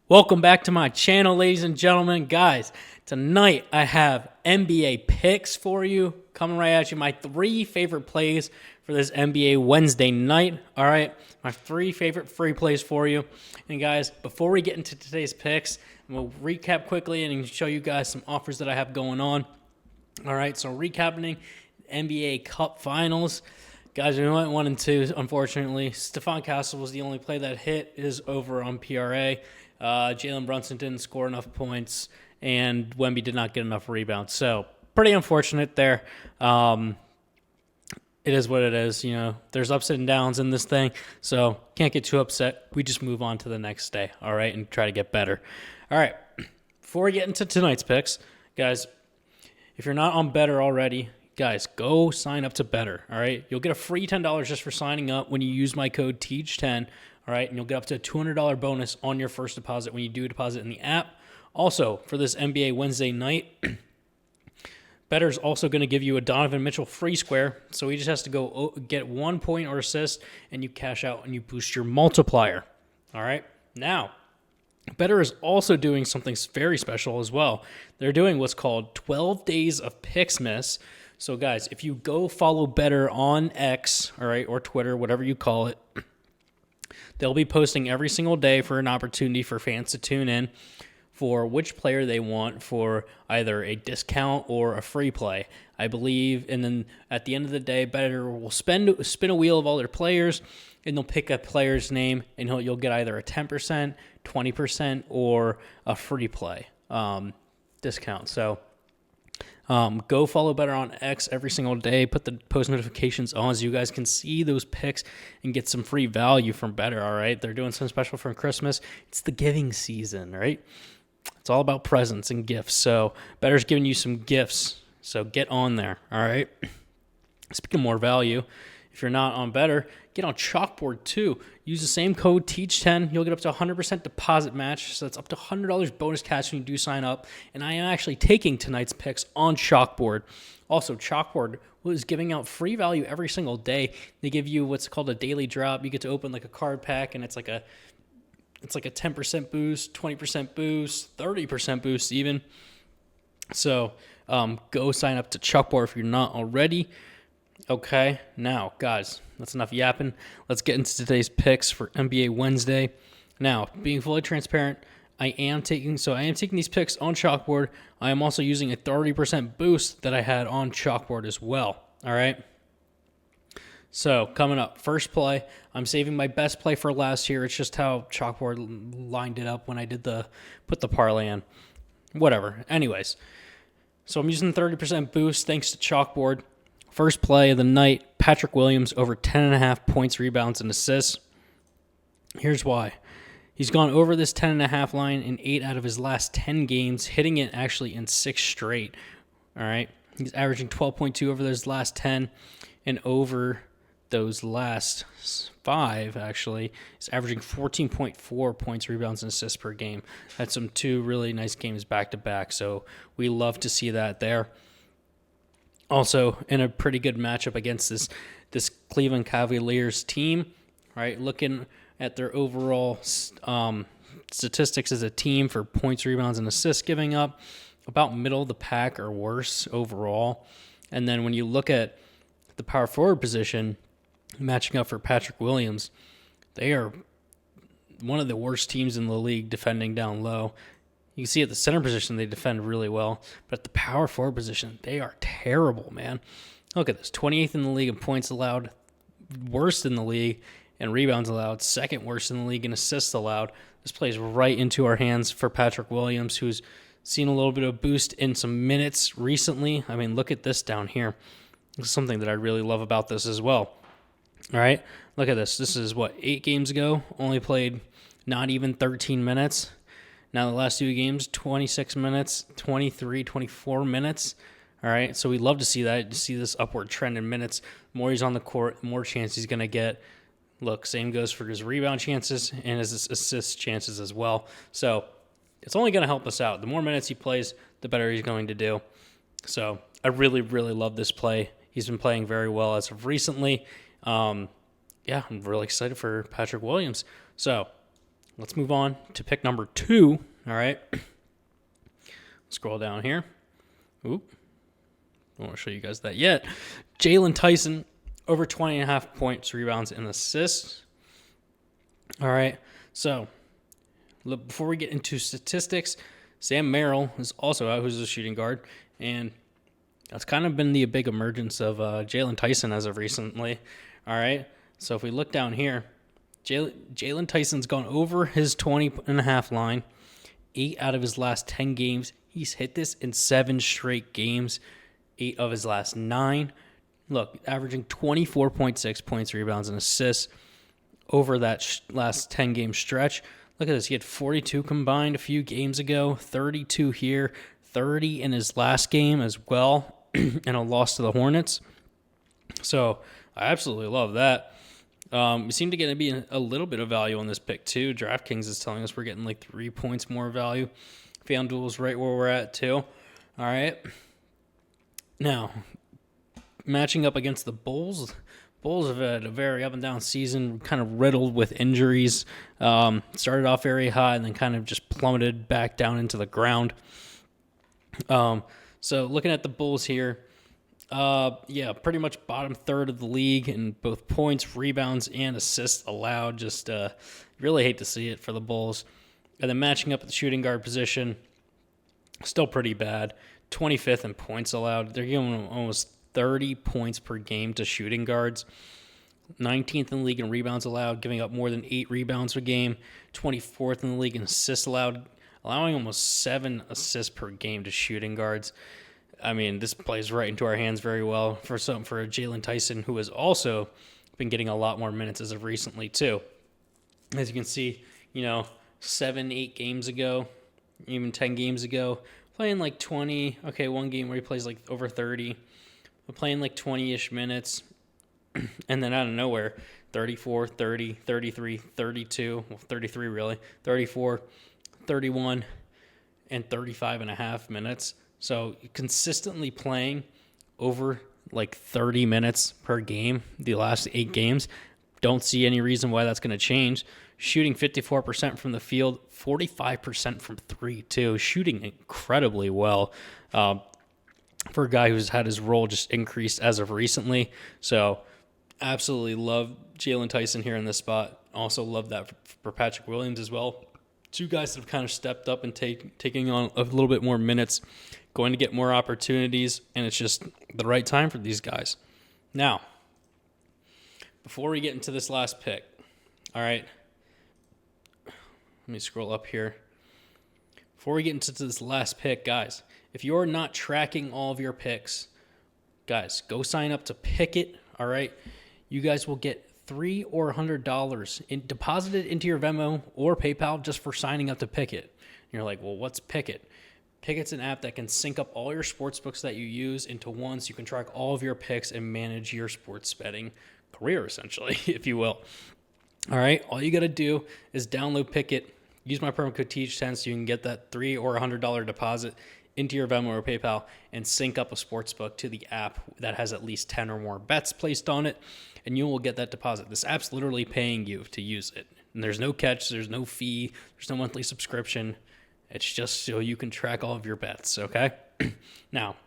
Welcome back to my channel, ladies and gentlemen. Guys, tonight I have NBA picks for you. Coming right at you, my 3 favorite plays for this NBA Wednesday night. All right, my 3 favorite free plays for you. And guys, before we get into today's picks, we'll recap quickly and show you guys some offers that I have going on. All right, so recapping NBA Cup Finals. Guys, we went 1 and 2, unfortunately. Stephon Castle was the only play that hit his over on PRA. Jalen Brunson didn't score enough points, and Wemby did not get enough rebounds. So, pretty unfortunate there. It is what it is. You know, there's ups and downs in this thing, so can't get too upset. We just move on to the next day, all right, and try to get better. All right, before we get into tonight's picks, guys, if you're not on Betr already, guys, go sign up to Betr, all right? You'll get a free $10 just for signing up when you use my code TEACH10, all right? And you'll get up to a $200 bonus on your first deposit when you do a deposit in the app. Also, for this NBA Wednesday night, Betr is also going to give you a Donovan Mitchell free square, so he just has to go get 1 point or assist, and you cash out and you boost your multiplier, all right? Now, Betr is also doing something very special as well. They're doing what's called 12 Days of Picksmas. So, guys, if you go follow Betr on X, all right, or Twitter, whatever you call it, they'll be posting every single day for an opportunity for fans to tune in for which player they want for either a discount or a free play, I believe. And then at the end of the day, Betr will spin a wheel of all their players, and they'll pick a player's name, and you'll get either a 10%, 20%, or a free play discount. So, go follow Betr on X every single day. Put the post notifications on so you guys can see those picks and get some free value from Betr, all right? They're doing something special for Christmas. It's the giving season, right? It's all about presents and gifts. So Betr's giving you some gifts. So get on there, all right? Speaking of more value, if you're not on Betr, get on Chalkboard too. Use the same code TEACH10. You'll get up to 100% deposit match. So that's up to $100 bonus cash when you do sign up. And I am actually taking tonight's picks on Chalkboard. Also, Chalkboard was giving out free value every single day. They give you what's called a daily drop. You get to open like a card pack, and it's like a 10% boost, 20% boost, 30% boost even. So go sign up to Chalkboard if you're not already. Okay, now, guys, that's enough yapping. Let's get into today's picks for NBA Wednesday. Now, being fully transparent, I am taking these picks on Chalkboard. I am also using a 30% boost that I had on Chalkboard as well. All right. So, coming up, first play. I'm saving my best play for last year. It's just how Chalkboard lined it up when I did put the parlay in. Whatever. Anyways, so I'm using the 30% boost thanks to Chalkboard. First play of the night, Patrick Williams over 10.5 points, rebounds, and assists. Here's why. He's gone over this 10.5 line in 8 out of his last 10 games, hitting it actually in 6 straight. All right. He's averaging 12.2 over those last 10, and over those last 5, actually, he's averaging 14.4 points, rebounds, and assists per game. Had some 2 really nice games back-to-back, so we love to see that there. Also, in a pretty good matchup against this Cleveland Cavaliers team, right? Looking at their overall statistics as a team for points, rebounds, and assists giving up, about middle of the pack or worse overall. And then when you look at the power forward position, matching up for Patrick Williams, they are one of the worst teams in the league defending down low. You can see at the center position, they defend really well. But at the power forward position, they are terrible, man. Look at this. 28th in the league in points allowed, worst in the league in rebounds allowed, second worst in the league in assists allowed. This plays right into our hands for Patrick Williams, who's seen a little bit of boost in some minutes recently. I mean, look at this down here. This is something that I really love about this as well. All right, look at this. This is, 8 games ago? Only played not even 13 minutes. Now, the last 2 games, 26 minutes, 23, 24 minutes. All right, so we love to see that, to see this upward trend in minutes. The more he's on the court, the more chance he's going to get. Look, same goes for his rebound chances and his assist chances as well. So it's only going to help us out. The more minutes he plays, the better he's going to do. So I really, really love this play. He's been playing very well as of recently. I'm really excited for Patrick Williams. So let's move on to pick number 2. All right. Scroll down here. Oop. I won't show you guys that yet. Jalen Tyson, over 20.5 points, rebounds, and assists. All right. So, look, before we get into statistics, Sam Merrill is also out, who's a shooting guard. And that's kind of been the big emergence of Jalen Tyson as of recently. All right. So, if we look down here, Jalen Tyson's gone over his 20.5 line 8 out of his last 10 games. He's hit this in 7 straight games, 8 of his last 9. Look, averaging 24.6 points, rebounds, and assists over that last 10-game stretch. Look at this. He had 42 combined a few games ago, 32 here, 30 in his last game as well, and a loss to the Hornets. So I absolutely love that. We seem to get to be a little bit of value on this pick too. DraftKings is telling us we're getting like 3 points more value. FanDuel's right where we're at too. All right. Now, matching up against the Bulls. Bulls have had a very up and down season, kind of riddled with injuries. Started off very high and then kind of just plummeted back down into the ground. So looking at the Bulls here, pretty much bottom third of the league in both points, rebounds, and assists allowed. Just really hate to see it for the Bulls. And then matching up at the shooting guard position, still pretty bad. 25th in points allowed. They're giving them almost 30 points per game to shooting guards. 19th in the league in rebounds allowed, giving up more than 8 rebounds per game. 24th in the league in assists allowed, allowing almost 7 assists per game to shooting guards. I mean, this plays right into our hands very well for Jalen Tyson, who has also been getting a lot more minutes as of recently too. As you can see, 7-8 games ago, even 10 games ago, playing like 20. Okay, one game where he plays like over 30. But playing like 20-ish minutes. And then out of nowhere, 34, 30, 33, 32. Well, 33 really. 34, 31, and 35 and a half minutes. So consistently playing over like 30 minutes per game the last 8 games. Don't see any reason why that's going to change. Shooting 54% from the field, 45% from 3 too. Shooting incredibly well for a guy who's had his role just increased as of recently. So absolutely love Jalen Tyson here in this spot. Also love that for Patrick Williams as well. 2 guys that have kind of stepped up and taking on a little bit more minutes, going to get more opportunities, and it's just the right time for these guys. Now, before we get into this last pick, all right, let me scroll up here. Before we get into this last pick, guys, if you're not tracking all of your picks, guys, go sign up to Pickit, all right? You guys will get $300 or $100 deposited into your Venmo or PayPal just for signing up to Pickit. And you're like, well, what's Pickit? Pickit's an app that can sync up all your sports books that you use into one so you can track all of your picks and manage your sports betting career, essentially, if you will. All right, all you got to do is download Pickit, use my promo code TEACH10 so you can get that $300 or $100 deposit into your Venmo or PayPal and sync up a sportsbook to the app that has at least 10 or more bets placed on it, and you will get that deposit. This app's literally paying you to use it. And there's no catch, there's no fee, there's no monthly subscription. It's just so you can track all of your bets, okay? Now,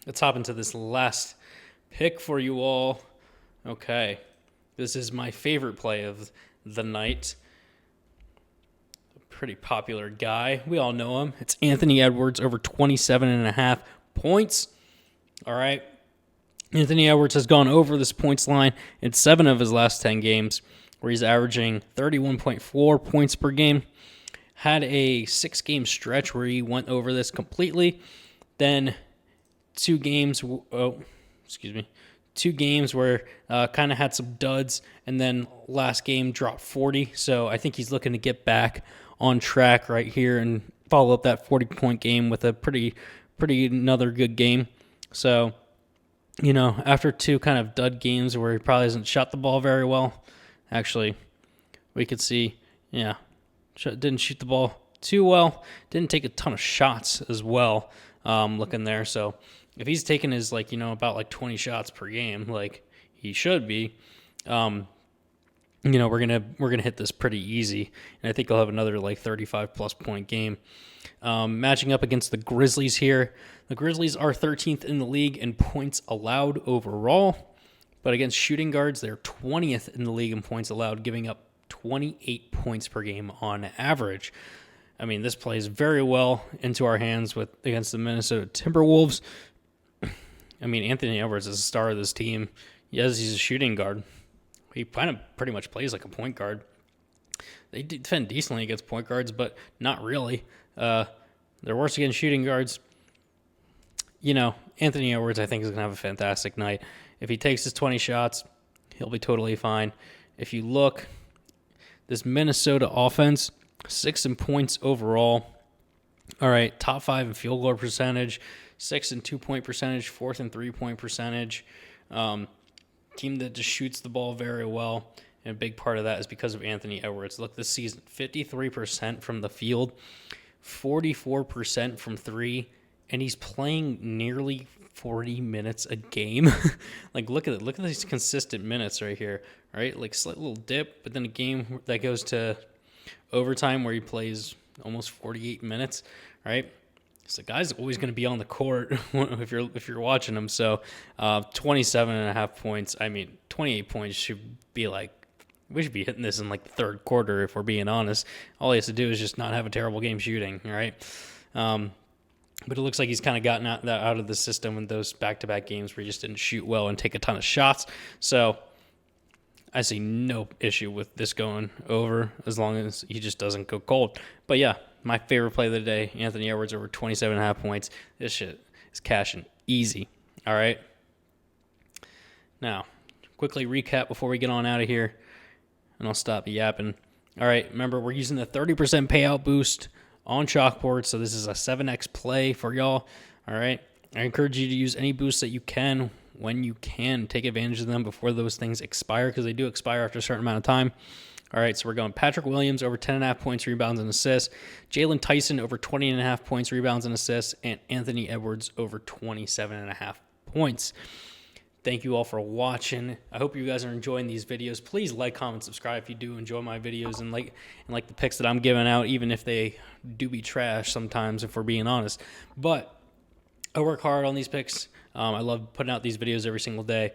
let's hop into this last pick for you all. Okay, this is my favorite play of the night. Pretty popular guy. We all know him. It's Anthony Edwards, over 27.5 points. All right. Anthony Edwards has gone over this points line in 7 of his last 10 games, where he's averaging 31.4 points per game. Had a 6-game stretch where he went over this completely. Then 2 games where kind of had some duds, and then last game dropped 40. So I think he's looking to get back on track right here and follow up that 40-point game with a pretty another good game. So, after 2 kind of dud games where he probably hasn't shot the ball very well, actually, we could see, didn't shoot the ball too well, didn't take a ton of shots as well, looking there. So if he's taking his, about 20 shots per game, like he should be, we're gonna hit this pretty easy, and I think I'll have another like 35+ point game. Matching up against the Grizzlies here. The Grizzlies are 13th in the league in points allowed overall, but against shooting guards, they're 20th in the league in points allowed, giving up 28 points per game on average. I mean, this plays very well into our hands against the Minnesota Timberwolves. I mean, Anthony Edwards is the star of this team. Yes, he's a shooting guard. He kind of pretty much plays like a point guard. They defend decently against point guards, but not really. They're worse against shooting guards. Anthony Edwards, I think, is going to have a fantastic night. If he takes his 20 shots, he'll be totally fine. If you look, this Minnesota offense, 6th in points overall. All right, top 5 in field goal percentage, 6th in 2-point percentage, 4th in 3-point percentage. Team that just shoots the ball very well, and a big part of that is because of Anthony Edwards. Look, this season, 53% from the field, 44% from 3, and he's playing nearly 40 minutes a game. Like, look at these consistent minutes right here, right? Like, slight little dip, but then a game that goes to overtime where he plays almost 48 minutes, right? So the guy's always going to be on the court if you're watching him. So 27.5 points. I mean, 28 points should be like, we should be hitting this in like the third quarter if we're being honest. All he has to do is just not have a terrible game shooting, right? But it looks like he's kind of gotten that out of the system in those back-to-back games where he just didn't shoot well and take a ton of shots. So I see no issue with this going over as long as he just doesn't go cold. But yeah, my favorite play of the day, Anthony Edwards over 27.5 points. This shit is cashing easy. All right. Now, quickly recap before we get on out of here, and I'll stop yapping. All right, remember, we're using the 30% payout boost on Chalkboard, so this is a 7x play for y'all. All right. I encourage you to use any boosts that you can when you can. Take advantage of them before those things expire, because they do expire after a certain amount of time. All right, so we're going Patrick Williams over 10.5 points, rebounds, and assists. Jalen Tyson over 20.5 points, rebounds, and assists. And Anthony Edwards over 27.5 points. Thank you all for watching. I hope you guys are enjoying these videos. Please like, comment, subscribe if you do enjoy my videos and like the picks that I'm giving out, even if they do be trash sometimes, if we're being honest. But I work hard on these picks. I love putting out these videos every single day.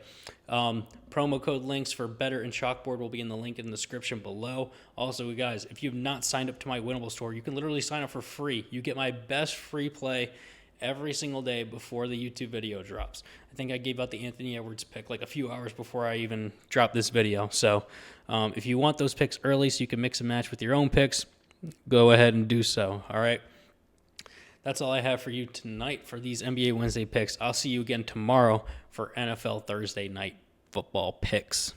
Promo code links for Betr and Chalkboard will be in the link in the description below. Also, guys, if you've not signed up to my Winnable store, you can literally sign up for free. You get my best free play every single day before the YouTube video drops. I think I gave out the Anthony Edwards pick like a few hours before I even dropped this video. So if you want those picks early so you can mix and match with your own picks, go ahead and do so. All right. That's all I have for you tonight for these NBA Wednesday picks. I'll see you again tomorrow for NFL Thursday night football picks.